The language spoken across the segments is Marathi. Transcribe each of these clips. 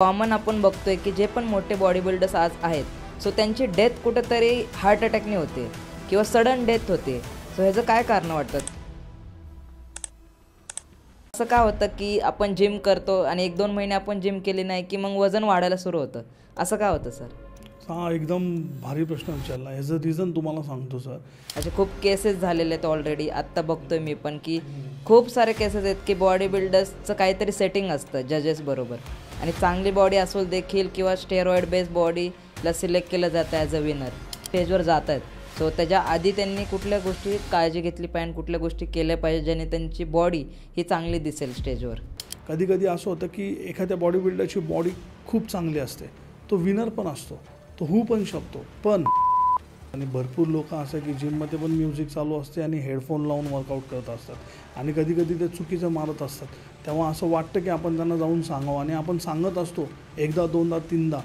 कॉमन आपण बघतोय की जे पण मोठे बॉडी बिल्डर्स आज आहेत सो त्यांची डेथ कुठेतरी हार्ट अटॅकने होते किंवा सडन डेथ होते. सो ह्याचं काय कारण वाटतं? असं का होतं की आपण जिम करतो आणि 1-2 महिने आपण जिम केली नाही की मग वजन वाढायला सुरू होतं, असं का होतं सर? हा एकदम भारी प्रश्न विचारला. ह्याचं रिझन तुम्हाला सांगतो सर. असे खूप केसेस झालेले आहेत ऑलरेडी. आत्ता बघतोय मी पण की खूप सारे केसेस आहेत की बॉडी बिल्डर्सचं काहीतरी सेटिंग असतं जजेस बरोबर आणि चांगली बॉडी असून देखील किंवा स्टेरॉइड बेस्ड बॉडीला सिलेक्ट केलं जातं ॲज अ विनर, स्टेजवर जात आहेत. सो त्याच्या आधी त्यांनी कुठल्या गोष्टी काळजी घेतली पाहिजे, कुठल्या गोष्टी केल्या पाहिजे ज्याने त्यांची बॉडी ही चांगली दिसेल स्टेजवर. कधी कधी असं होतं की एखाद्या बॉडी बिल्डरची बॉडी खूप चांगली असते, तो विनर पण असतो, तो होऊ पण शकतो. पण आणि भरपूर लोक असं की जिममध्ये पण म्युझिक चालू असते आणि हेडफोन लावून वर्कआउट करत असतात आणि कधी कधी ते चुकीचं मारत असतात. तेव्हा असं वाटतं की आपण त्यांना जाऊन सांगावं आणि आपण सांगत असतो 1दा 2दा 3दा,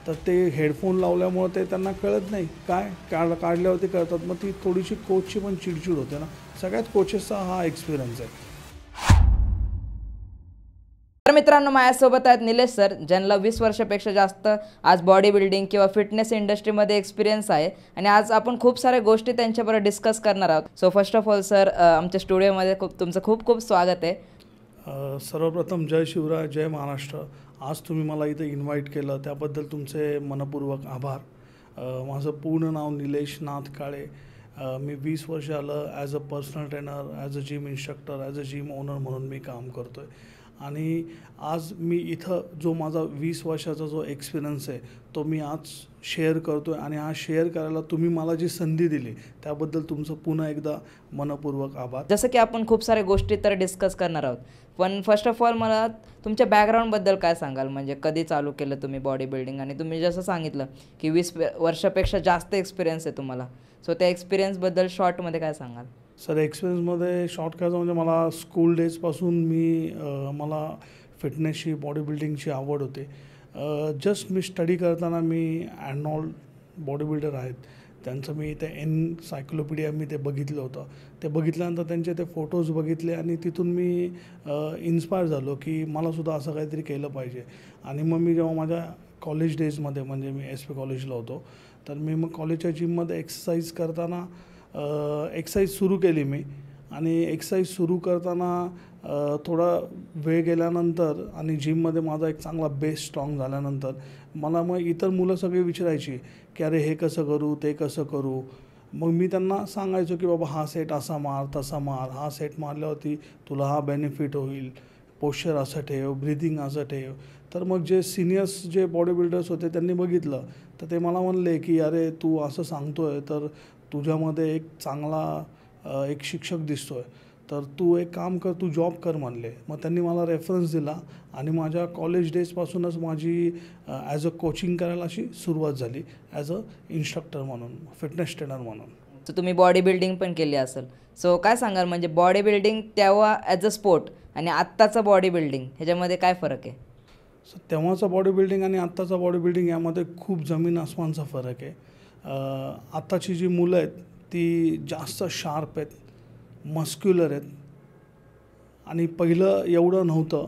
तर ते हेडफोन लावल्यामुळे ते त्यांना कळत नाही, काय काढल्यावरती कळतात. मग ती थोडीशी कोचची पण चिडचिड होते ना. सगळ्यात कोचेसचा हा एक्सपिरियन्स आहे. तर मित्रांनो, माझ्यासोबत आहेत निलेश सर, ज्यांना 20 वर्षापेक्षा जास्त आज बॉडी बिल्डिंग किंवा फिटनेस इंडस्ट्रीमध्ये एक्सपिरियन्स आहे आणि आज आपण खूप साऱ्या गोष्टी त्यांच्याबरोबर डिस्कस करणार आहोत. So first of all sir, आमच्या स्टुडिओमध्ये तुमचं खूप खूप स्वागत आहे. सर्वप्रथम जय शिवराय, जय महाराष्ट्र. आज तुम्ही मला इथं इन्व्हाइट केलं त्याबद्दल तुमचे मनपूर्वक आभार. माझं पूर्ण नाव निलेश नाथ काळे. मी 20 वर्ष आलं as a personal trainer, as a gym instructor, as a gym owner म्हणून मी काम करतो आहे. आणि आज मी इथं जो माझा 20 वर्षाचा जो एक्सपिरियन्स आहे तो मी आज शेअर करतो आहे आणि हा शेअर करायला तुम्ही मला जी संधी दिली त्याबद्दल तुमचं पुन्हा एकदा मनपूर्वक आभार. जसं की आपण खूप साऱ्या गोष्टी तर डिस्कस करणार आहोत, पण फर्स्ट ऑफ ऑल मला तुमच्या बॅकग्राऊंडबद्दल काय सांगाल? म्हणजे कधी चालू केलं तुम्ही बॉडी बिल्डिंग? आणि तुम्ही जसं सांगितलं की 20 वर्षापेक्षा जास्त एक्सपिरियन्स आहे तुम्हाला, सो त्या एक्सपिरियन्सबद्दल शॉर्टमध्ये काय सांगाल? सर, एक्सपिरियन्समध्ये शॉर्ट करायचं म्हणजे मला स्कूल डेजपासून मला फिटनेसची, बॉडी बिल्डिंगची आवड होते. जस्ट मी स्टडी करताना मी ॲर्नॉल्ड बॉडी बिल्डर आहेत त्यांचं मी ते एनसायक्लोपीडिया मी ते बघितलं होतं. ते बघितल्यानंतर त्यांचे ते फोटोज बघितले आणि तिथून मी इन्स्पायर झालो की मलासुद्धा असं काहीतरी केलं पाहिजे. आणि मग मी जेव्हा माझ्या कॉलेज डेजमध्ये, म्हणजे मी SP कॉलेजला होतो, तर मी मग कॉलेजच्या जिममध्ये एक्सरसाइज करताना एक्सरसाइज सुरू केली मी. आणि एक्सरसाइज सुरू करताना थोडा वेळ गेल्यानंतर आणि जिममध्ये माझा एक चांगला बेस स्ट्रॉंग झाल्यानंतर मला मग इतर मुलं सगळी विचारायची की अरे हे कसं करू, ते कसं करू. मग मी त्यांना सांगायचो की बाबा हा सेट असा मार, तसा मार, हा सेट मारल्यावरती तुला हा बेनिफिट होईल, पोश्चर असं ठेव, ब्रिदिंग असं ठेव. तर मग जे सिनियर्स जे बॉडी बिल्डर्स होते त्यांनी बघितलं तर ते मला म्हणले की अरे तू असं सांगतो आहे तर तुझ्यामध्ये एक चांगला एक शिक्षक दिसतो आहे, तर तू एक काम कर, तू जॉब कर म्हणले. मग त्यांनी मला रेफरन्स दिला आणि माझ्या कॉलेज डेजपासूनच माझी ॲज अ कोचिंग करायला अशी सुरुवात झाली, ॲज अ इन्स्ट्रक्टर म्हणून, फिटनेस ट्रेनर म्हणून. तर तुम्ही बॉडी बिल्डिंग पण केली असेल, सो काय सांगाल म्हणजे बॉडी बिल्डिंग तेव्हा ॲज अ स्पोर्ट आणि आत्ताचं बॉडी बिल्डिंग ह्याच्यामध्ये काय फरक आहे? सो तेव्हाचा बॉडी बिल्डिंग आणि आत्ताचा बॉडी बिल्डिंग यामध्ये खूप जमीन आसमानचा फरक आहे. आत्ताची जी मुलं आहेत ती जास्त शार्प आहेत, मस्क्युलर आहेत. आणि पहिलं एवढं नव्हतं.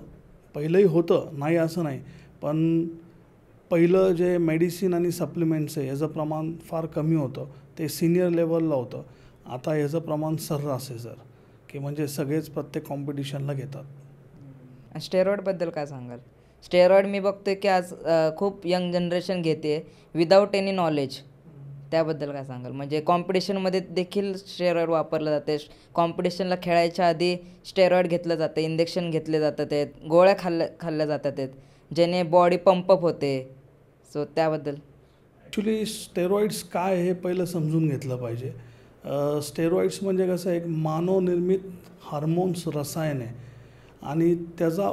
पहिलंही होतं, नाही असं नाही, पण पहिलं जे मेडिसिन आणि सप्लिमेंट्स आहे याचं प्रमाण फार कमी होतं, ते सिनियर लेवलला होतं. आता याचं प्रमाण सर्रास आहे सर, की म्हणजे सगळेच प्रत्येक कॉम्पिटिशनला घेतात. स्टेरॉइडबद्दल काय सांगाल? स्टेरॉइड मी बघतोय की आज खूप यंग जनरेशन घेते विदाऊट एनी नॉलेज, त्याबद्दल काय सांगाल? म्हणजे कॉम्पिटिशनमध्ये देखील स्टेरॉइड वापरलं जाते, कॉम्पिटिशनला खेळायच्या आधी स्टेरॉइड घेतलं जातं, इंजेक्शन घेतले जातात आहेत, गोळ्या खाल्ल्या जातात आहेत, ज्याने बॉडी पंपअप होते. सो त्याबद्दल ॲक्च्युली स्टेरॉइड्स काय हे पहिलं समजून घेतलं पाहिजे. स्टेरॉइड्स म्हणजे कसं एक मानवनिर्मित हार्मोन्स रसायन आहे आणि त्याचा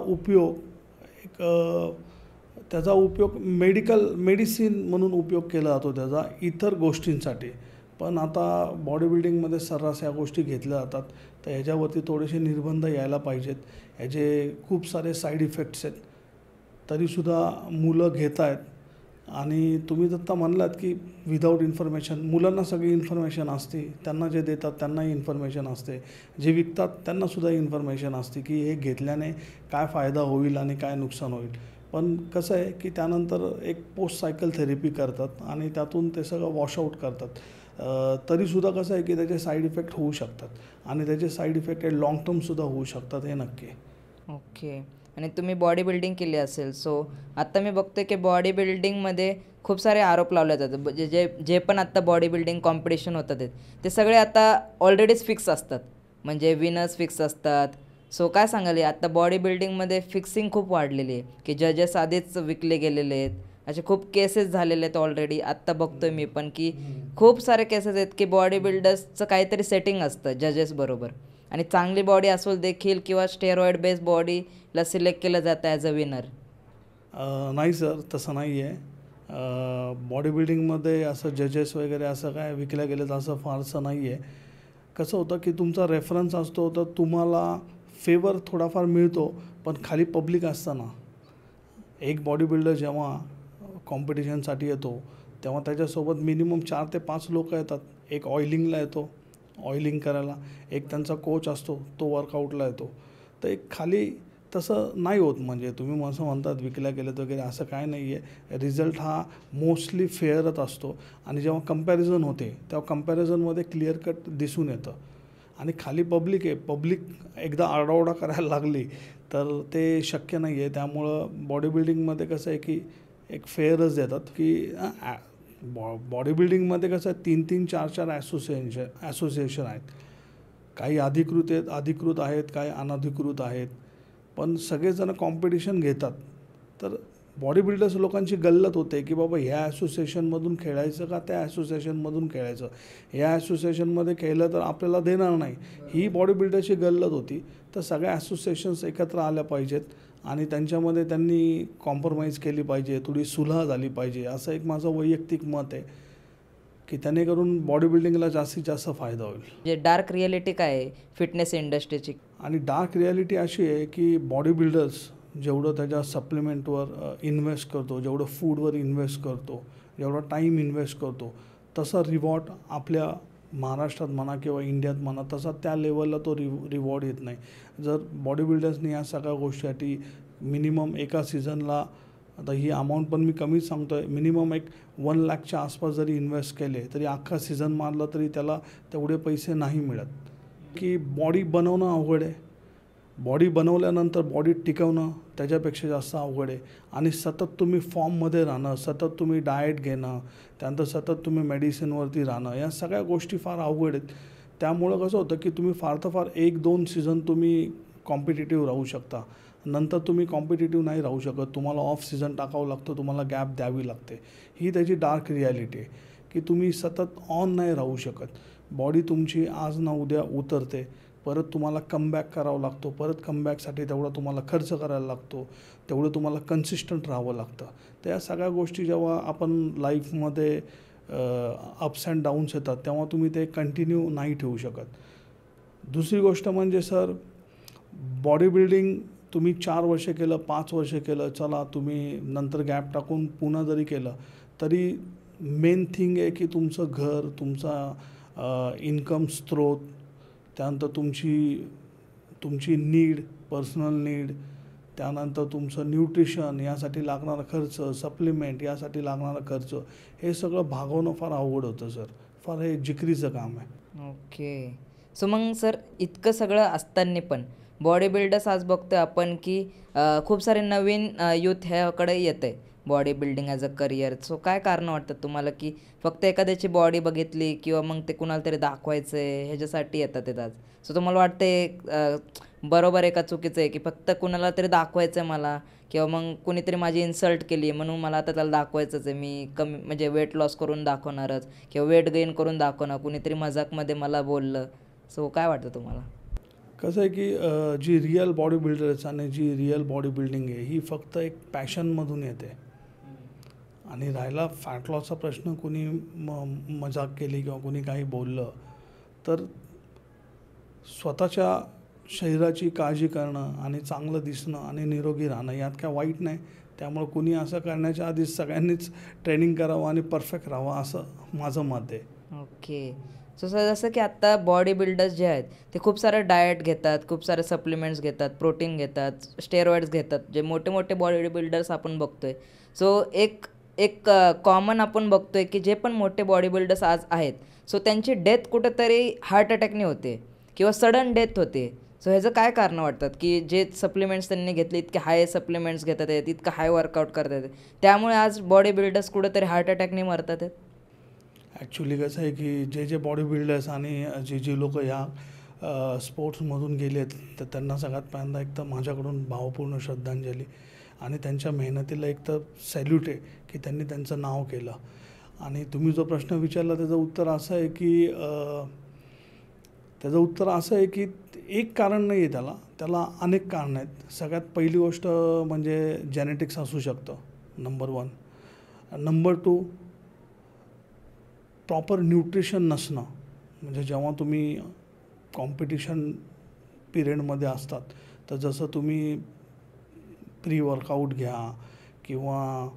उपयोग मेडिसिन म्हणून उपयोग केला जातो त्याचा इतर गोष्टींसाठी. पण आता बॉडी बिल्डिंगमध्ये सर्रास या गोष्टी घेतल्या जातात, तर ह्याच्यावरती थोडेसे निर्बंध यायला पाहिजेत. ह्याचे खूप सारे साईड इफेक्ट्स आहेत, तरीसुद्धा मुलं घेत आहेत. आणि तुम्ही आत्ता म्हणलात की विदाऊट इन्फॉर्मेशन, मुलांना सगळी इन्फॉर्मेशन असते, त्यांना जे देतात त्यांनाही इन्फॉर्मेशन असते, जे विकतात त्यांनासुद्धा इन्फॉर्मेशन असते की हे घेतल्याने काय फायदा होईल आणि काय नुकसान होईल. पण कसं आहे की त्यानंतर एक पोस्ट सायकल थेरपी करतात आणि त्यातून ते सगळं वॉशआउट करतात. तरीसुद्धा कसं आहे की त्याचे साईड इफेक्ट होऊ शकतात आणि त्याचे साईड इफेक्ट हे लाँग टर्मसुद्धा होऊ शकतात, हे नक्की आहे. ओके. आणि तुम्ही बॉडी बिल्डिंग केली असेल, सो आत्ता मी बघतोय की बॉडी बिल्डिंगमध्ये खूप सारे आरोप लावले जातात. जे जे जे पण आत्ता बॉडी बिल्डिंग कॉम्पिटिशन होतात ते सगळे आता ऑलरेडीच फिक्स असतात. म्हणजे विनर्स फिक्स असतात. सो काय सांगाल, आत्ता बॉडी बिल्डिंगमध्ये फिक्सिंग खूप वाढलेली आहे की जजेस आधीच विकले गेलेले आहेत. असे खूप केसेस झालेले आहेत ऑलरेडी. आत्ता बघतोय मी पण की खूप सारे केसेस आहेत की बॉडी बिल्डर्सचं काहीतरी सेटिंग असतं जजेसबरोबर आणि चांगली बॉडी असेल देखील किंवा स्टेरॉइड बेस्ड बॉडीला सिलेक्ट केलं जातं ॲज अ विनर. नाही सर, तसं नाही आहे. बॉडी बिल्डिंगमध्ये असं जजेस वगैरे असं काय विकल्या गेलं असं फारसं नाही आहे. कसं होतं की तुमचा रेफरन्स असतो तर तुम्हाला फेवर थोडाफार मिळतो, पण खाली पब्लिक असताना एक बॉडी बिल्डर जेव्हा कॉम्पिटिशनसाठी येतो तेव्हा त्याच्यासोबत मिनिमम 4 ते 5 लोक येतात. एक ऑइलिंगला येतो, ऑइलिंग करायला. एक त्यांचा कोच असतो, तो वर्कआउटला येतो. तर एक खाली तसं नाही होत. म्हणजे तुम्ही असं म्हणतात विकल्या गेलेत वगैरे, असं काय नाही आहे. रिझल्ट हा मोस्टली फेअरच असतो आणि जेव्हा कंपॅरिझन होते तेव्हा कंपॅरिझनमध्ये क्लिअर कट दिसून येतं आणि खाली पब्लिक आहे. पब्लिक एकदा आरडाओरडा करायला लागली तर ते शक्य नाही आहे. त्यामुळं बॉडी बिल्डिंगमध्ये कसं आहे की एक फेअरच देतात की बॉडी बिल्डिंगमध्ये कसं आहे 3-3, 4-4 ॲसोसिएशन आहेत. काही अधिकृत आहेत, काही अनधिकृत आहेत, पण सगळेजण कॉम्पिटिशन घेतात. तर बॉडी बिल्डर्स लोकांची गल्लत होते की बाबा ह्या ॲसोसिएशनमधून खेळायचं का त्या ॲसोसिएशनमधून खेळायचं, ह्या ॲसोसिएशनमध्ये खेळलं तर आपल्याला देणार नाही, ही बॉडी बिल्डरची गल्लत होती. तर सगळ्या ॲसोसिएशन्स एकत्र आल्या पाहिजेत आणि त्यांच्यामध्ये त्यांनी कॉम्प्रोमाइज केली पाहिजे, थोडी सुलह झाली पाहिजे, असं एक माझं वैयक्तिक मत आहे की त्याने करून बॉडी बिल्डिंगला जास्तीत जास्त फायदा होईल. जे डार्क रिॲलिटी काय आहे फिटनेस इंडस्ट्रीची? आणि डार्क रिॲलिटी अशी आहे की बॉडी बिल्डर्स जेवढं त्याच्या सप्लिमेंटवर इन्व्हेस्ट करतो, जेवढं फूडवर इन्व्हेस्ट करतो, जेवढा टाईम इन्व्हेस्ट करतो, तसा रिवॉर्ड आपल्या महाराष्ट्रात म्हणा किंवा इंडियात म्हणा तसा त्या लेवलला तो रिवॉर्ड येत नाही. जर बॉडी बिल्डर्सनी या सगळ्या गोष्टीसाठी मिनिमम एका सीझनला, आता ही अमाऊंट पण मी कमीच सांगतो आहे, मिनिमम एक 1 लाखच्या आसपास जरी इन्व्हेस्ट केले तरी अख्खा सीझन मारला तरी त्याला तेवढे पैसे नाही मिळत. की बॉडी बनवणं अवघड आहे. बॉडी बनवल्यानंतर बॉडी टिकवणं त्याच्यापेक्षा जास्त अवघड आहे आणि सतत तुम्ही फॉर्ममध्ये राहणं, सतत तुम्ही डाएट घेणं, त्यानंतर सतत तुम्ही मेडिसिनवरती राहणं, या सगळ्या गोष्टी फार अवघड आहेत. त्यामुळं कसं होतं की तुम्ही फार तर फार 1-2 सीझन तुम्ही कॉम्पिटिटिव्ह राहू शकता, नंतर तुम्ही कॉम्पिटिटिव्ह नाही राहू शकत. तुम्हाला ऑफ सीझन टाकावं लागतं, तुम्हाला गॅप द्यावी लागते. ही त्याची डार्क रिॲलिटी आहे की तुम्ही सतत ऑन नाही राहू शकत. बॉडी तुमची आज ना उद्या उतरते, परत तुम्हाला कमबॅक करावं लागतो, परत कमबॅकसाठी तेवढा तुम्हाला खर्च करायला लागतो, तेवढं तुम्हाला कन्सिस्टंट राहावं लागतं. तर या सगळ्या गोष्टी जेव्हा आपण लाईफमध्ये अप्स अँड डाऊन्स येतात तेव्हा तुम्ही ते कंटिन्यू नाही ठेवू शकत. दुसरी गोष्ट म्हणजे सर, बॉडी बिल्डिंग तुम्ही 4 वर्ष केलं, 5 वर्ष केलं, चला तुम्ही नंतर गॅप टाकून पुन्हा जरी केलं तरी मेन थिंग आहे की तुमचं घर, तुमचा इन्कम स्रोत, त्यानंतर तुमची नीड, पर्सनल नीड, त्यानंतर तुमचं न्यूट्रिशन, यासाठी लागणारा खर्च, सप्लिमेंट यासाठी लागणारा खर्च, हे सगळं भागवणं फार अवघड होतं सर. फार हे जिकरीचं काम आहे. ओके. सो मग सर, इतकं सगळं असताना पण बॉडी बिल्डर्स आज बघतोय आपण की खूप सारे नवीन यूथ ह्याकडे येत आहे body building as a career. So काय कारणं वाटतात तुम्हाला की फक्त एखाद्याची बॉडी बघितली किंवा मग ते कुणाला तरी दाखवायचं आहे ह्याच्यासाठी येतात आज? सो तुम्हाला वाटते बरोबर आहे का चुकीचं आहे की फक्त कुणाला तरी दाखवायचं आहे मला, किंवा मग कुणीतरी माझी इन्सल्ट केली म्हणून मला आता त्याला दाखवायचंच आहे, मी कमी म्हणजे वेट लॉस करून दाखवणारच किंवा वेट गेन करून दाखवणार, कुणीतरी मजाकमध्ये मला बोललं? सो काय वाटतं तुम्हाला? कसं आहे की जी रिअल बॉडी बिल्डर्स आणि जी रिअल बॉडी बिल्डिंग आहे ही फक्त एक पॅशनमधून येते. आणि राहिला फॅट लॉसचा प्रश्न, कोणी मजाक केली किंवा कोणी काही बोललं तर स्वतःच्या शरीराची काळजी करणं आणि चांगलं दिसणं आणि निरोगी राहणं यात काय वाईट नाही. त्यामुळे कुणी असं करण्याच्या आधीच सगळ्यांनीच ट्रेनिंग करावं आणि परफेक्ट राहावं असं माझं मत आहे. ओके. सो सर जसं की आत्ता बॉडी बिल्डर्स जे आहेत ते खूप सारं डाएट घेतात, खूप सारे सप्लिमेंट्स घेतात, प्रोटीन घेतात, स्टेरॉइड्स घेतात, जे मोठे मोठे बॉडी बिल्डर्स आपण बघतोय. सो एक एक कॉमन आपण बघतोय की जे पण मोठे बॉडी बिल्डर्स आज आहेत, सो त्यांची डेथ कुठेतरी हार्ट अटॅकने होते किंवा सडन डेथ होते. सो ह्याचं काय कारण वाटतात की जे सप्लिमेंट्स त्यांनी घेतले, इतके हाय सप्लिमेंट्स घेतात आहेत, इतकं हाय वर्कआउट करतात आहेत, त्यामुळे आज बॉडी बिल्डर्स कुठेतरी हार्ट अटॅकने मरतात आहेत. ॲक्च्युली कसं आहे की जे बॉडी बिल्डर्स आणि जी लोकं या स्पोर्ट्समधून गेलेत, तर त्यांना सगळ्यात पहिल्यांदा एक तर माझ्याकडून भावपूर्ण श्रद्धांजली आणि त्यांच्या मेहनतीला एक तर सॅल्यूट आहे की त्यांनी त्यांचं नाव केलं. आणि तुम्ही जो प्रश्न विचारला त्याचं उत्तर असं आहे की एक कारण नाही आहे त्याला अनेक कारणं आहेत. सगळ्यात पहिली गोष्ट म्हणजे जेनेटिक्स असू शकतं, नंबर 1. नंबर 2, प्रॉपर न्यूट्रिशन नसणं. म्हणजे जेव्हा तुम्ही कॉम्पिटिशन पिरियडमध्ये असतात, तर जसं तुम्ही प्री वर्कआउट घ्या किंवा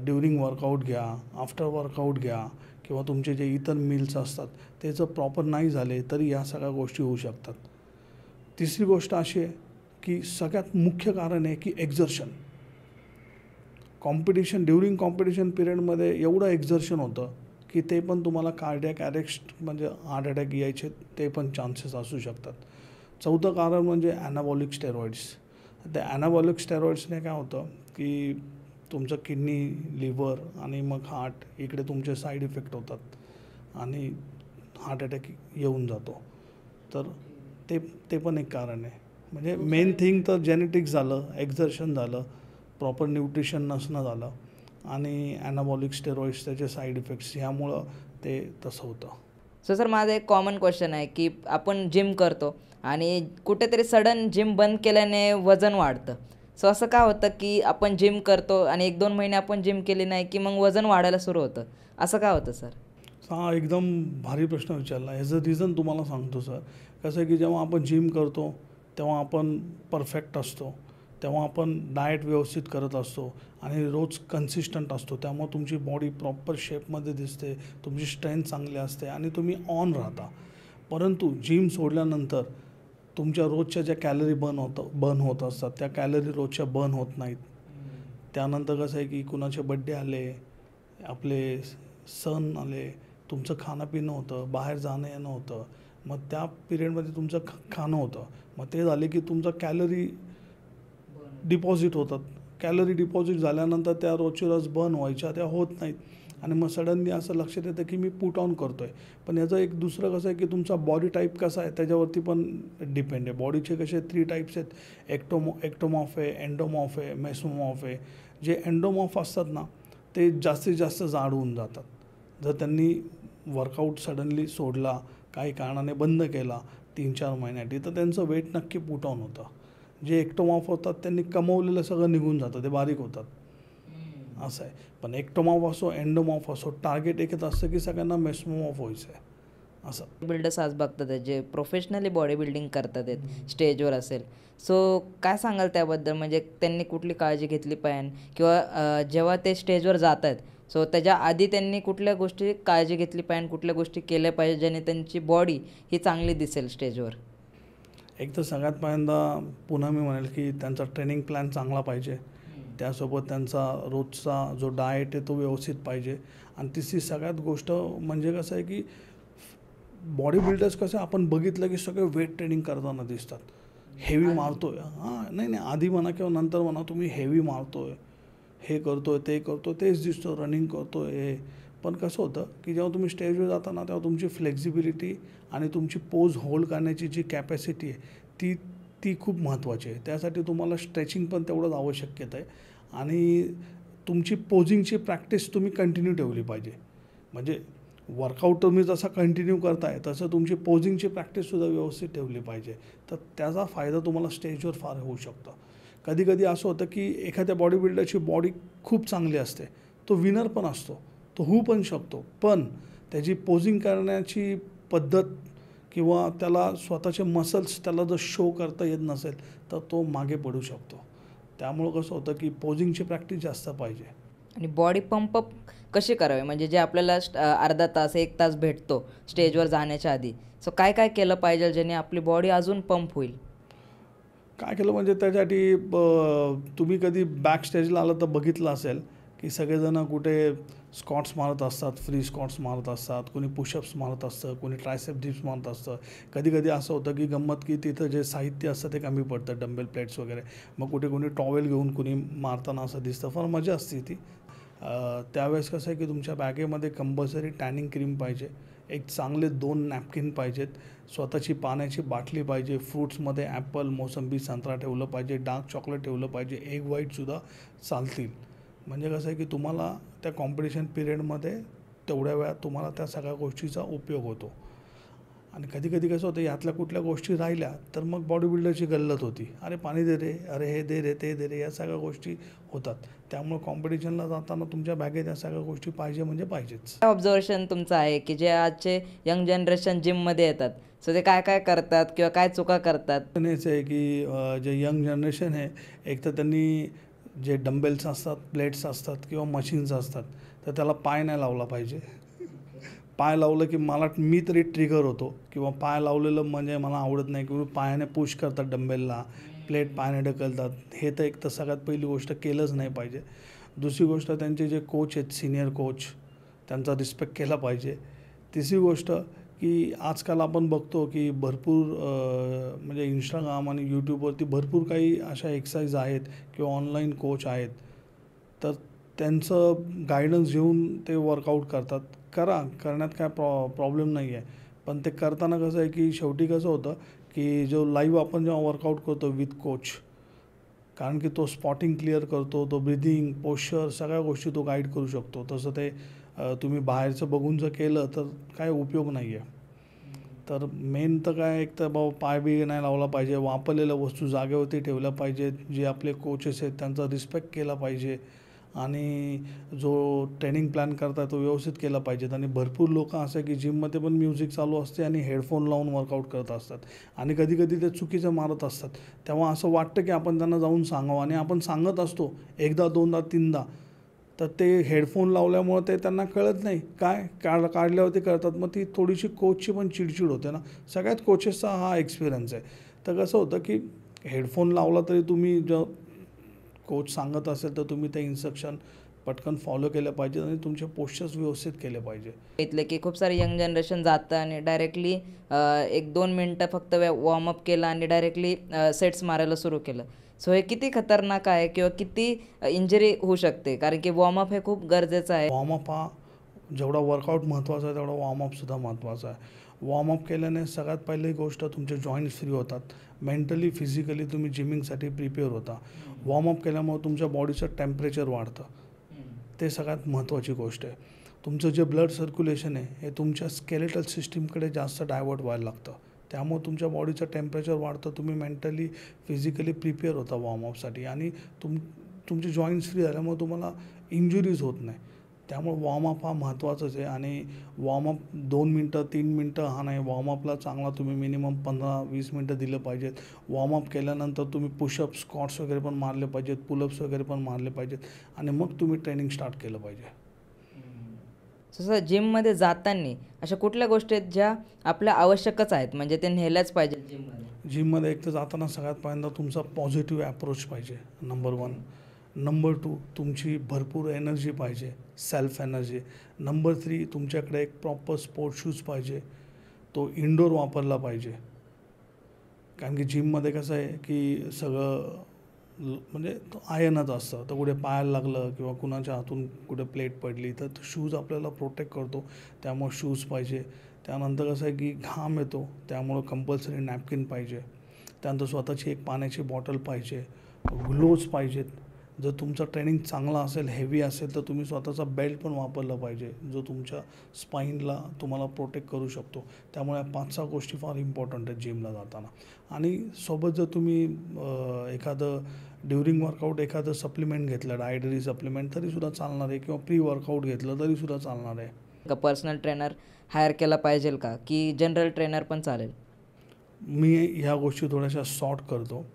ड्युरिंग वर्कआउट घ्या, आफ्टर वर्कआउट घ्या किंवा तुमचे जे इतर मील्स असतात ते जर प्रॉपर नाही झाले तरी या सगळ्या गोष्टी होऊ शकतात. तिसरी गोष्ट अशी आहे की सगळ्यात मुख्य कारण आहे की एक्झर्शन. ड्युरिंग कॉम्पिटिशन पिरियडमध्ये एवढं एक्झर्शन होतं की ते पण तुम्हाला कार्डियक अरेस्ट म्हणजे हार्ट अटॅक यायचे ते पण चान्सेस असू शकतात. चौथं कारण म्हणजे ॲनाबॉलिक स्टेरॉइड्स. त्या ॲनाबॉलिक स्टेरॉइड्सने काय होतं की तुमचं किडनी, लिव्हर आणि मग हार्ट इकडे तुमचे साईड इफेक्ट होतात आणि हार्ट अटॅक येऊन जातो. तर ते पण एक कारण आहे. म्हणजे मेन थिंग तर जेनेटिक्स झालं, एक्झर्शन झालं, प्रॉपर न्यूट्रिशन नसणं झालं आणि ॲनाबॉलिक स्टेरॉइड्स त्याचे साईड इफेक्ट्स ह्यामुळं ते तसं होतं. सो सर माझं एक कॉमन क्वेश्चन आहे की आपण जिम करतो आणि कुठेतरी सडन जिम बंद केल्याने वजन वाढतं. सो असं का होतं की आपण जिम करतो आणि 1-2 महिने आपण जिम केली नाही की मग वजन वाढायला सुरू होतं, असं का होतं सर? हा एकदम भारी प्रश्न विचारला. ह्याचं रिझन तुम्हाला सांगतो सर. कसं आहे की जेव्हा आपण जिम करतो तेव्हा आपण परफेक्ट असतो, तेव्हा आपण डाएट व्यवस्थित करत असतो आणि रोज कन्सिस्टंट असतो. त्यामुळे तुमची बॉडी प्रॉपर शेपमध्ये दिसते, तुमची स्ट्रेंथ चांगली असते आणि तुम्ही ऑन राहता. परंतु जिम सोडल्यानंतर तुमच्या रोजच्या ज्या कॅलरी बर्न होत असतात त्या कॅलरी रोजच्या बर्न होत नाहीत. त्यानंतर कसं आहे की कुणाचे बड्डे आले, आपले सण आले, तुमचं खाणंपिणं होतं, बाहेर जाणं येणं होतं, मग त्या पिरियडमध्ये तुमचं खाणं होतं. मग ते झाले की तुमचं कॅलरी डिपॉझिट होतात. कॅलरी डिपॉझिट झाल्यानंतर त्या रोजची रोज बर्न व्हायच्या त्या होत नाहीत आणि मग सडनली असं लक्षात येतं की मी पुट ऑन करतो आहे. पण याचं एक दुसरं कसं आहे की तुमचा बॉडी टाईप कसा आहे त्याच्यावरती पण डिपेंड आहे. बॉडीचे कसे 3 टाईप्स आहेत, एक्टोमॉर्फ आहे, एंडोमॉर्फ आहे, मेसोमॉर्फ आहे. जे एंडोमॉर्फ असतात ना ते जास्तीत जास्त जाड होऊन जातात. जर त्यांनी वर्कआउट सडनली सोडला, काही कारणाने बंद केला 3-4 महिन्यासाठी, तर त्यांचं वेट नक्की पुट ऑन होतं. जे एक्टोमॉर्फ होतात त्यांनी कमवलेलं सगळं निघून जातं, ते बारीक होतात, असं आहे. पण एक्टोमॉर्फ असो, एंडोमॉर्फ असो, टार्गेट एकच असतं की सगळ्यांना मेसोमॉर्फ व्हायचं आहे, असं. बिल्डर्स आज बघतात आहेत जे प्रोफेशनली बॉडी बिल्डिंग करतात आहेत, स्टेजवर असेल. सो काय सांगाल त्याबद्दल? म्हणजे त्यांनी कुठली काळजी घेतली पाहिजे किंवा जेव्हा ते स्टेजवर जात आहेत सो त्याच्या आधी त्यांनी कुठल्या गोष्टी काळजी घेतली पाहिजे, कुठल्या गोष्टी केल्या पाहिजे ज्याने त्यांची बॉडी ही चांगली दिसेल स्टेजवर? एक तर सगळ्यात पहिल्यांदा पुन्हा मी म्हणेल की त्यांचा ट्रेनिंग प्लॅन चांगला पाहिजे. त्यासोबत त्यांचा रोजचा जो डाएट आहे तो व्यवस्थित पाहिजे. आणि तिसरी सगळ्यात गोष्ट म्हणजे कसं आहे की बॉडी बिल्डर्स कसं आपण बघितलं की सगळे वेट ट्रेनिंग करताना दिसतात, हेवी मारतोय. नाही आधी म्हणा किंवा नंतर म्हणा, तुम्ही हेवी मारतोय, हे करतोय, ते करतोय, तेच दिसतं, रनिंग करतोय हे. पण कसं होतं की जेव्हा तुम्ही स्टेजवर जाता ना तेव्हा तुमची फ्लेक्झिबिलिटी आणि तुमची पोज होल्ड करण्याची जी कॅपॅसिटी आहे ती खूप महत्त्वाची आहे. त्यासाठी तुम्हाला स्ट्रेचिंग पण तेवढंच आवश्यकता आहे आणि तुमची पोजिंगची प्रॅक्टिस तुम्ही कंटिन्यू ठेवली पाहिजे. म्हणजे वर्कआउट तुम्ही जसा कंटिन्यू करताय तसं तुमची पोजिंगची प्रॅक्टिससुद्धा व्यवस्थित ठेवली पाहिजे. तर त्याचा फायदा तुम्हाला स्टेजवर फार होऊ शकतो. कधी असं होतं की एखाद्या बॉडी बिल्डरची बॉडी खूप चांगली असते, तो विनर पण असतो, तो होऊ पण शकतो, पण त्याची पोजिंग करण्याची पद्धत किंवा त्याला स्वतःचे मसल्स त्याला जर शो करता येत नसेल तर तो मागे पडू शकतो. त्यामुळं कसं होतं की पोजिंगची प्रॅक्टिस जास्त पाहिजे. आणि बॉडी पंपअप कशी करावी, म्हणजे जे आपल्याला अर्धा तास 1 तास भेटतो स्टेजवर जाण्याच्या आधी, सो काय काय केलं पाहिजे ज्याने आपली बॉडी अजून पंप होईल? काय केलं म्हणजे त्याच्यासाठी तुम्ही कधी बॅक स्टेजला आलं तर बघितलं असेल की सगळेजण कुठे स्कॉट्स मारत असतात, फ्री स्कॉट्स मारत असतात, कोणी पुशअप्स मारत असतं, कोणी ट्रायसेप डिप्स मारत असतं. कधी कधी असं होतं की गंमत की तिथं जे साहित्य असतं ते कमी पडतं, डंबेल प्लेट्स वगैरे. मग कुठे कोणी टॉवेल घेऊन कोणी मारताना असं दिसतं, फार मजा असते ती. त्यावेळेस कसं आहे की तुमच्या बॅगेमध्ये कंपल्सरी टॅनिंग क्रीम पाहिजे, एक चांगले 2 नॅपकिन पाहिजेत, स्वतःची पाण्याची बाटली पाहिजे, फ्रूट्समध्ये ॲपल, मोसंबी, संत्रा ठेवलं पाहिजे, डार्क चॉकलेट ठेवलं पाहिजे, एग व्हाईटसुद्धा चालतील. म्हणजे कसं आहे की तुम्हाला त्या कॉम्पिटिशन पिरियडमध्ये तेवढ्या वेळात तुम्हाला त्या सगळ्या गोष्टीचा उपयोग होतो. आणि कधी कधी कसं होतं, यातल्या कुठल्या गोष्टी राहिल्या तर मग बॉडी बिल्डरची गल्लत होती, अरे पाणी दे रे, अरे हे दे रे, ते दे रे, या सगळ्या गोष्टी होतात. त्यामुळे कॉम्पिटिशनला जाताना तुमच्या बॅगेत या सगळ्या गोष्टी पाहिजे म्हणजे पाहिजेच. काय ऑब्झर्वेशन तुमचं आहे की जे आजचे यंग जनरेशन जिममध्ये येतात, सो ते काय काय करतात किंवा काय चुका करतात? पण हेच आहे की जे यंग जनरेशन आहे, एक तर त्यांनी जे डंबेल्स असतात, प्लेट्स असतात किंवा मशीन्स असतात, तर त्याला पाय नाही लावला पाहिजे. पाय लावलं की मी तरी ट्रिगर होतो, किंवा पाय लावलेलं म्हणजे मला आवडत नाही, किंवा पायाने पुश करतात डंबेलला, प्लेट पायाने ढकलतात. हे तर एक तर सगळ्यात पहिली गोष्ट केलंच नाही पाहिजे. दुसरी गोष्ट, त्यांचे जे कोच आहेत, सिनियर कोच, त्यांचा रिस्पेक्ट केला पाहिजे. तिसरी गोष्ट की आजकाल आपण बघतो की भरपूर म्हणजे इंस्टाग्राम आणि यूट्यूबवरती भरपूर काही अशा एक्सरसाइज आहेत किंवा ऑनलाईन कोच आहेत, तर त्यांचं गायडन्स घेऊन ते वर्कआउट करतात. करण्यात काय प्रॉब्लेम नाही आहे. पण ते करताना कसं आहे की शेवटी कसं होतं की जो लाईव्ह आपण जेव्हा वर्कआउट करतो विथ कोच, कारण की तो स्पॉटिंग क्लिअर करतो, तो ब्रिदिंग, पोश्चर, सगळ्या गोष्टी तो गाईड करू शकतो. तसं ते तुम्ही बाहेरचं बघून जर केलं तर काय उपयोग नाही आहे. तर मेन तर काय, एक तर बाबा पाय बी नाही लावला पाहिजे, वापरलेल्या वस्तू जागेवरती ठेवल्या पाहिजेत, जे आपले कोचेस आहेत त्यांचा रिस्पेक्ट केला पाहिजे, आणि जो ट्रेनिंग प्लॅन करतात तो व्यवस्थित केला पाहिजेत. आणि भरपूर लोक असं आहे की जिममध्ये पण म्युझिक चालू असते आणि हेडफोन लावून वर्कआउट करत असतात, आणि कधी कधी ते चुकीचं मारत असतात. तेव्हा असं वाटतं की आपण त्यांना जाऊन सांगावं, आणि आपण सांगत असतो एकदा, दोनदा, तीनदा, तर ते हेडफोन लावल्यामुळं ते त्यांना कळत नाही, काय काढल्यावरती कळतात. मग ती थोडीशी कोचची पण चिडचिड होते ना. सगळ्यात कोचेसचा हा एक्सपिरियन्स आहे. तर कसं होतं की हेडफोन लावला तरी तुम्ही कोच सांगत असेल तर तुम्ही ते इन्स्ट्रक्शन पटकन फॉलो केलं पाहिजे, आणि तुमचे पोश्चर्स व्यवस्थित केले पाहिजे. इथले की खूप सारे यंग जनरेशन जातं आणि डायरेक्टली 1-2 मिनटं फक्त वॉर्मअप केलं आणि डायरेक्टली सेट्स मारायला सुरू केलं. सो हे किती खतरनाक आहे किंवा किती इंजरी होऊ शकते, कारण की वॉर्मअप हे खूप गरजेचं आहे. वॉर्मअप हा जेवढा वर्कआउट महत्त्वाचा आहे तेवढा वॉर्मअपसुद्धा महत्त्वाचा आहे. वॉर्मअप केल्याने सगळ्यात पहिली गोष्ट तुमचे जॉईंट्स फ्री होतात, मेंटली फिजिकली तुम्ही जिमिंगसाठी प्रिपेअर होता. वॉर्मअप केल्यामुळे तुमच्या बॉडीचं टेम्परेचर वाढतं, ते सगळ्यात महत्त्वाची गोष्ट आहे. तुमचं जे ब्लड सर्क्युलेशन आहे हे तुमच्या स्केलेटल सिस्टीमकडे जास्त डायवर्ट व्हायला लागतं, त्यामुळे तुमच्या बॉडीचं टेम्परेचर वाढतं, तुम्ही मेंटली फिजिकली प्रिपेअर होता वॉर्मअपसाठी, आणि तुमचे जॉईंट्स फ्री झाल्यामुळे तुम्हाला इंजुरीज होत नाही. त्यामुळे वॉर्मअप हा महत्त्वाचाच आहे. आणि वॉर्मअप 2 मिनटं 3 मिनटं हा नाही, वॉर्मअपला चांगला तुम्ही मिनिमम 15-20 मिनटं दिलं पाहिजेत. वॉर्मअप केल्यानंतर तुम्ही पुशअप, स्क्वॉट्स वगैरे पण मारले पाहिजेत, पुलअप्स वगैरे पण मारले पाहिजेत, आणि मग तुम्ही ट्रेनिंग स्टार्ट केलं पाहिजे. तसं जिममध्ये जाताना अशा कुठल्या गोष्टी आहेत ज्या आपल्या आवश्यकच आहेत, म्हणजे ते नेल्याच पाहिजे जिममध्ये? जिममध्ये एक तर जाताना सगळ्यात पहिल्यांदा तुमचा पॉझिटिव्ह ॲप्रोच पाहिजे, नंबर 1. नंबर 2, तुमची भरपूर एनर्जी पाहिजे, सेल्फ एनर्जी. नंबर 3, तुमच्याकडे एक प्रॉपर स्पोर्ट शूज पाहिजे, तो इनडोअर वापरला पाहिजे. कारण की जिममध्ये कसं आहे की सगळं म्हणजे आयनच असतं, तर कुठे पायाला लागलं किंवा कुणाच्या हातून कुठे प्लेट पडली तर शूज आपल्याला प्रोटेक्ट करतो, त्यामुळे शूज पाहिजे. त्यानंतर कसं आहे की घाम येतो, त्यामुळं कंपल्सरी नॅपकिन पाहिजे. त्यानंतर स्वतःची एक पाण्याची बॉटल पाहिजे, ग्लोव्ज पाहिजेत. जर तुमचा ट्रेनिंग चांगला असेल, हेवी असेल, तर तुम्ही स्वतःचा बेल्ट पण वापरला पाहिजे, जो तुमच्या स्पाईनला तुम्हाला प्रोटेक्ट करू शकतो. त्यामुळे 5-6 गोष्टी फार इम्पॉर्टंट आहेत जिमला जाताना. आणि सोबत जर तुम्ही एखादं ड्युरिंग वर्कआउट एखादं सप्लिमेंट घेतलं, डायटरी सप्लिमेंट, तरीसुद्धा चालणार आहे, किंवा प्री वर्कआउट घेतलं तरीसुद्धा चालणार आहे. का पर्सनल ट्रेनर हायर केला पाहिजे का, की जनरल ट्रेनर पण चालेल? मी ह्या गोष्टी थोड्याशा सॉर्ट करतो.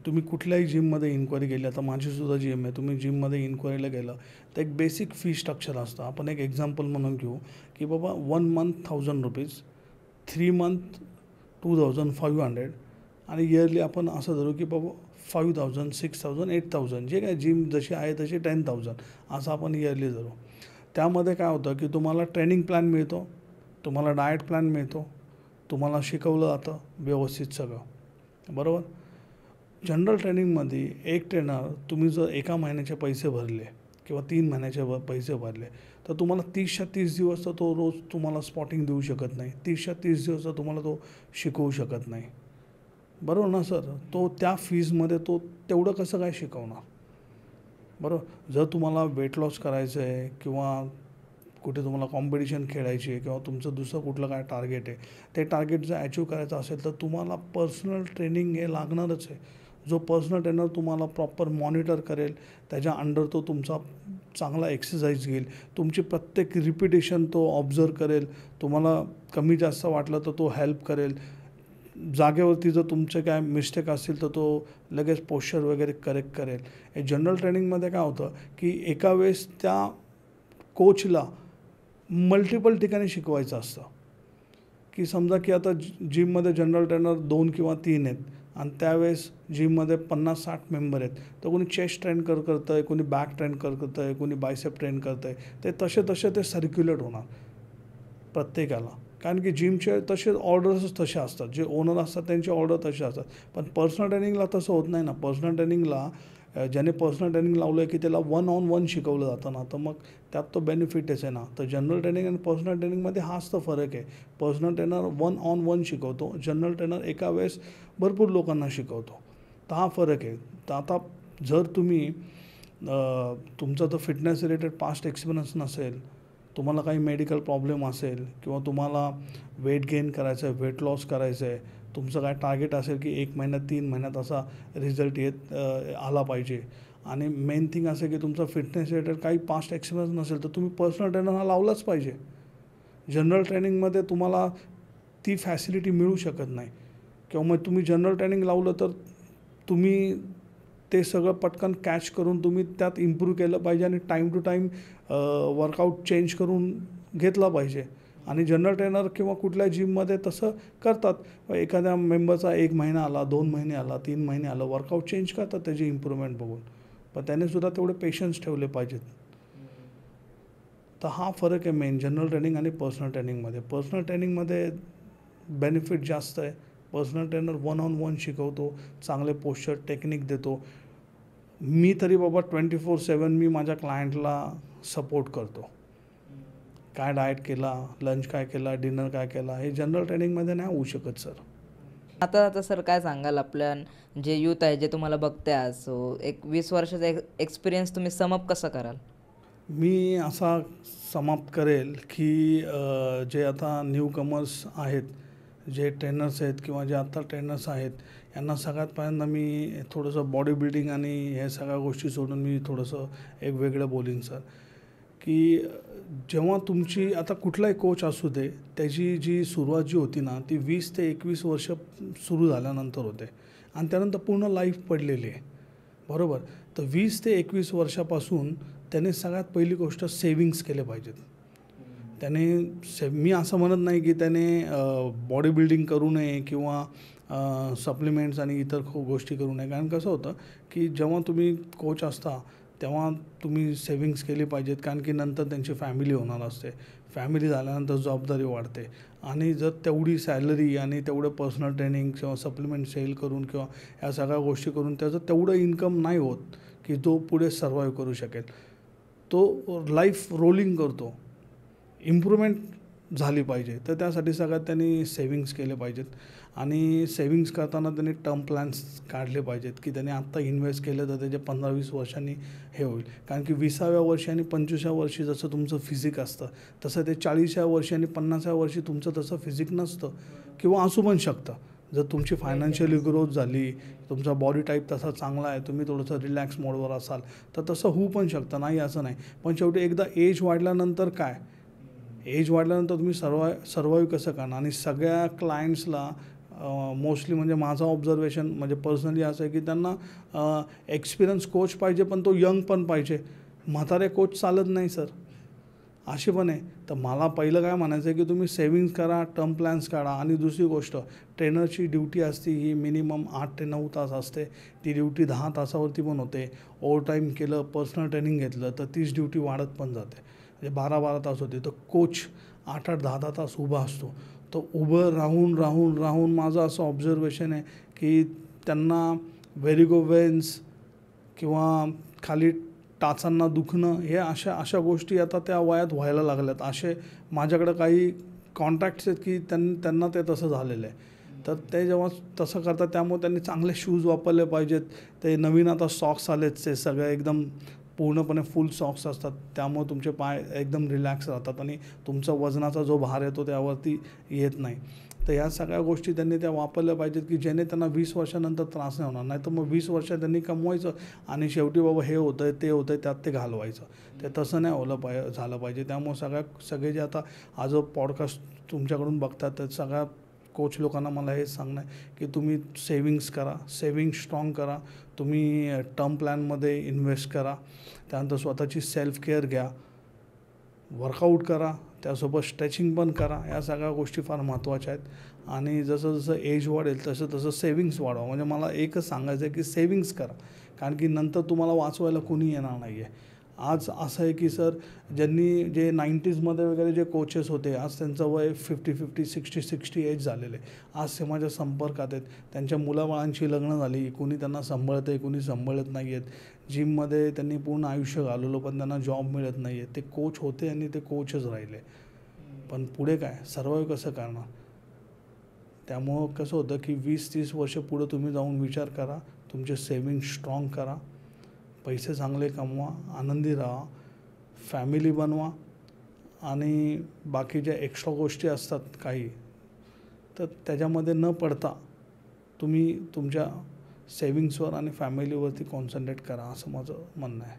तुम्ही कुठल्याही जिममध्ये इन्क्वायरी केली, आता माझीसुद्धा जिम आहे, तुम्ही जिममध्ये इन्क्वायरीला गेलं तर एक बेसिक फी स्ट्रक्चर असतं. आपण एक एक्झाम्पल म्हणून घेऊ की बाबा 1 मंथ ₹1000, 3 मंथ 2500 आणि इयरली आपण असं धरू की बाबा 5000, 6000, 8000 जे काय जिम जशी आहे तशी 10,000 असं आपण इयरली धरू. त्यामध्ये काय होतं की तुम्हाला ट्रेनिंग प्लॅन मिळतो, तुम्हाला डाएट प्लॅन मिळतो, तुम्हाला शिकवलं जातं व्यवस्थित सगळं, बरोबर. जनरल ट्रेनिंगमध्ये एक ट्रेनर तुम्ही जर एका महिन्याचे पैसे भरले किंवा 3 महिन्याचे पैसे भरले तर तुम्हाला 30च्या 30 दिवस तर तो रोज तुम्हाला स्पॉटिंग देऊ शकत नाही, 30च्या 30 दिवस तर तुम्हाला तो शिकवू शकत नाही, बरोबर ना सर. तो त्या फीजमध्ये तो तेवढं कसं काय शिकवणार, बरोबर. जर तुम्हाला वेट लॉस करायचं आहे किंवा कुठे तुम्हाला कॉम्पिटिशन खेळायची आहे किंवा तुमचं दुसरं कुठलं काय टार्गेट आहे, ते टार्गेट जर अचीव करायचं असेल तर तुम्हाला पर्सनल ट्रेनिंग हे लागणारच आहे. जो पर्सनल ट्रेनर तुम्हाला प्रॉपर मॉनिटर करेल, त्याच्या अंडर तो तुमचा चांगला एक्सरसाइज घेईल, तुमची प्रत्येक रिपिटेशन तो ऑब्झर्व करेल, तुम्हाला कमी जास्त वाटलं तर तो हेल्प करेल, जागेवरती जर तुमचे काय मिस्टेक असतील तर तो लगेच पोश्चर वगैरे करेक्ट करेल. हे जनरल ट्रेनिंगमध्ये काय होतं की एका वेळेस त्या कोचला मल्टिपल ठिकाणी शिकवायचं असतं. की समजा की आता जिममध्ये जनरल ट्रेनर 2 किंवा 3 आहेत आणि त्यावेळेस जिममध्ये 50-60 मेंबर आहेत, तर कोणी चेस्ट ट्रेन करतं आहे, कोणी बॅक ट्रेन करतं आहे, कोणी बायसेप ट्रेन करतं आहे, ते तसे ते सर्क्युलेट होणार प्रत्येकाला. कारण की जिमचे तसे ऑर्डर्सच तसे असतात, जे ओनर असतात त्यांचे ऑर्डर तसे असतात. पण पर्सनल ट्रेनिंगला तसं होत नाही ना. पर्सनल ट्रेनिंगला ज्याने पर्सनल ट्रेनिंग लावलं आहे की त्याला 1 on 1 शिकवलं जातं ना, तर मग त्यात तो बेनिफिटच आहे ना. तर जनरल ट्रेनिंग आणि पर्सनल ट्रेनिंगमध्ये हाच तर फरक आहे. पर्सनल ट्रेनर 1 on 1 शिकवतो, जनरल ट्रेनर एका वेळेस भरपूर लोकांना शिकवतो. तर हा फरक आहे. तर आता जर तुम्ही तुमचा जर फिटनेस रिलेटेड पास्ट एक्सपिरियन्स नसेल, तुम्हाला काही मेडिकल प्रॉब्लेम असेल किंवा तुम्हाला वेट गेन करायचं आहे, वेट लॉस करायचं आहे, तुमचं काय टार्गेट असेल की 1 महिन्यात 3 महिन्यात असा रिझल्ट आला पाहिजे आणि मेन थिंग असं की तुमचा फिटनेस रिलेटेड काही पास्ट एक्सपिरियन्स नसेल तर तुम्ही पर्सनल ट्रेनर हा लावलाच पाहिजे. जनरल ट्रेनिंगमध्ये तुम्हाला ती फॅसिलिटी मिळू शकत नाही किंवा मग तुम्ही जनरल ट्रेनिंग लावलं तर तुम्ही ते सगळं पटकन कॅच करून तुम्ही त्यात इम्प्रूव्ह केलं पाहिजे आणि time to time workout change करून घेतला पाहिजे. आणि जनरल ट्रेनर किंवा कुठल्या जिममध्ये तसं करतात. एखाद्या मेंबरचा 1 महिना आला, 2 महिने आला, 3 महिने आला, वर्कआउट चेंज करतात त्याची इम्प्रूव्हमेंट बघून, पण त्यानेसुद्धा तेवढे पेशन्स ठेवले पाहिजेत. तर हा फरक आहे मेन जनरल ट्रेनिंग आणि पर्सनल ट्रेनिंगमध्ये. पर्सनल ट्रेनिंगमध्ये बेनिफिट जास्त आहे. पर्सनल ट्रेनर 1 on 1 शिकवतो, चांगले पोश्चर टेक्निक देतो. मी तरी बाबा 24/7 मी माझ्या क्लायंटला सपोर्ट करतो. काय डाएट केला, लंच काय केला, डिनर काय केला, हे जनरल ट्रेनिंगमध्ये नाही होऊ शकत सर. आता सर काय सांगाल आपल्या जे यूथ आहे जे तुम्हाला बघते आज, सो एक 20 वर्षाचा एक्सपिरियन्स तुम्ही समअप कसं कराल? मी असा समाप्त करेल की जे आता न्यू कमर्स आहेत, जे ट्रेनर्स आहेत किंवा जे आता ट्रेनर्स आहेत, यांना सगळ्यात पहिल्यांदा मी थोडंसं बॉडी बिल्डिंग आणि हे सगळ्या गोष्टी सोडून मी थोडंसं एक वेगळं बोलीन सर. की जेव्हा तुमची आता कुठलाही कोच असू दे, त्याची जी सुरुवात जी होती ना ती 20 ते 21 वर्ष सुरू झाल्यानंतर होते आणि त्यानंतर पूर्ण लाईफ पडलेली आहे, बरोबर. तर 20 ते 21 वर्षापासून त्याने सगळ्यात पहिली गोष्ट सेविंग्स केले पाहिजेत. त्याने मी असं म्हणत नाही की त्याने बॉडी बिल्डिंग करू नये किंवा सप्लिमेंट्स आणि इतर गोष्टी करू नये. कारण कसं होतं की जेव्हा तुम्ही कोच असता तेव्हा तुम्ही सेविंग्स केली पाहिजेत, कारण की नंतर त्यांची फॅमिली होणार असते. फॅमिली झाल्यानंतर जबाबदारी वाढते आणि जर तेवढी सॅलरी आणि तेवढं पर्सनल ट्रेनिंग किंवा सप्लिमेंट सेल करून किंवा या सगळ्या गोष्टी करून त्याचं तेवढं इन्कम नाही होत की तो पुढे सर्वाईव्ह करू शकेल. तो लाईफ रोलिंग करतो. इम्प्रूव्हमेंट झाली पाहिजे तर त्यासाठी सगळ्यात त्यांनी सेविंग्स केले पाहिजेत आणि सेविंग्स करताना त्यांनी टर्म प्लॅन्स काढले पाहिजेत की त्यांनी आत्ता इन्व्हेस्ट केलं तर त्याचे 15-20 वर्षांनी हे होईल. कारण की 20व्या वर्षी आणि 25व्या वर्षी जसं तुमचं फिजिक असतं तसं ते 40व्या वर्षी आणि 50व्या वर्षी तुमचं तसं फिजिक नसतं किंवा असू पण शकतं. जर तुमची फायनान्शियली ग्रोथ झाली, तुमचा बॉडी टाईप तसा चांगला आहे, तुम्ही थोडंसं रिलॅक्स मोडवर असाल तर तसं होऊ पण शकतं, नाही असं नाही. पण शेवटी एकदा एज वाढल्यानंतर काय, एज वाढल्यानंतर तुम्ही सर्वाईव्ह कसं करणार. आणि सगळ्या क्लायंट्सला मोस्टली म्हणजे माझं ऑब्झर्वेशन म्हणजे पर्सनली असं आहे की त्यांना एक्सपिरियन्स कोच पाहिजे, पण तो यंग पण पाहिजे. म्हातारे कोच चालत नाही सर, अशी पण आहे. तर मला पहिलं काय म्हणायचं आहे की तुम्ही सेविंग्स करा, टर्म प्लॅन्स काढा. आणि दुसरी गोष्ट, ट्रेनरची ड्युटी असते ही मिनिमम 8 ते 9 तास असते. ती ड्युटी 10 तासावरती पण होते. ओव्हर टाईम केलं, पर्सनल ट्रेनिंग घेतलं तर तीच ड्युटी वाढत पण जाते. म्हणजे 12-12 तास होते. तर कोच 8-8, 10-10 तास उभा असतो. तो उभं राहून राहून राहून माझं असं ऑब्झर्वेशन आहे की त्यांना व्हेरिगो वेन्स किंवा खाली टाचांना दुखणं, हे अशा गोष्टी आता त्या वयात व्हायला लागल्यात. असे माझ्याकडं काही कॉन्टॅक्ट्स आहेत की त्यांना ते तसं झालेलं आहे. तर ते जेव्हा तसं करतात त्यामुळे त्यांनी चांगले शूज वापरले पाहिजेत. ते नवीन आता सॉक्स आलेत, ते सगळे एकदम पूर्णपणे फुल सॉक्स असतात. त्यामुळे तुमचे पाय एकदम रिलॅक्स राहतात आणि तुमचा वजनाचा जो भार येतो त्यावरती येत नाही. तर ह्या सगळ्या गोष्टी त्यांनी त्या वापरल्या पाहिजेत की जेणे त्यांना 20 वर्षानंतर त्रास नाही होणार. नाही तर मग 20 वर्ष त्यांनी कमवायचं आणि शेवटी बाबा हे होतं आहे, ते होतं आहे, त्यात ते घालवायचं. ते तसं नाही झालं पाहिजे. त्यामुळे सगळे जे आता हा जो पॉडकास्ट तुमच्याकडून बघतात तर सगळ्या कोच लोकांना मला हेच सांगणं आहे की तुम्ही सेविंग्स करा, सेविंग स्ट्रॉंग करा. तुम्ही टर्म प्लॅनमध्ये इन्व्हेस्ट करा. त्यानंतर स्वतःची सेल्फ केअर घ्या, वर्कआउट करा, त्यासोबत स्ट्रेचिंग पण करा. या सगळ्या गोष्टी फार महत्त्वाच्या आहेत. आणि जसं जसं एज वाढेल तसं तसं सेविंग्स वाढवा. म्हणजे मला एकच सांगायचं आहे की सेविंग्स करा, कारण की नंतर तुम्हाला वाचवायला कोणी येणार नाही आहे. आज असं आहे की सर, जे 90sमध्ये वगैरे जे कोचेस होते, आज त्यांचं वय 50-50, 60-60 एज झालेलं आहे. आज ते माझ्या संपर्कात आहेत. त्यांच्या मुलाबाळांची लग्न झाली, कुणी त्यांना सांभाळतं आहे, कुणी सांभाळत नाही आहेत. जिममध्ये त्यांनी पूर्ण आयुष्य घालवलं पण त्यांना जॉब मिळत नाही आहे. ते कोच होते आणि ते कोचच राहिले. पण पुढे काय, सर्वाइव्ह कसं करणार? त्यामुळं कसं होतं की 20-30 वर्ष पुढं तुम्ही जाऊन विचार करा, तुमचे सेविंग स्ट्रॉंग करा, पैसे चांगले कमवा, आनंदी राहा, फॅमिली बनवा. आणि बाकी ज्या एक्स्ट्रा गोष्टी असतात काही, तर त्याच्यामध्ये न पडता तुम्ही तुमच्या सेविंग्सवर आणि फॅमिलीवरती कॉन्सन्ट्रेट करा, असं माझं म्हणणं आहे.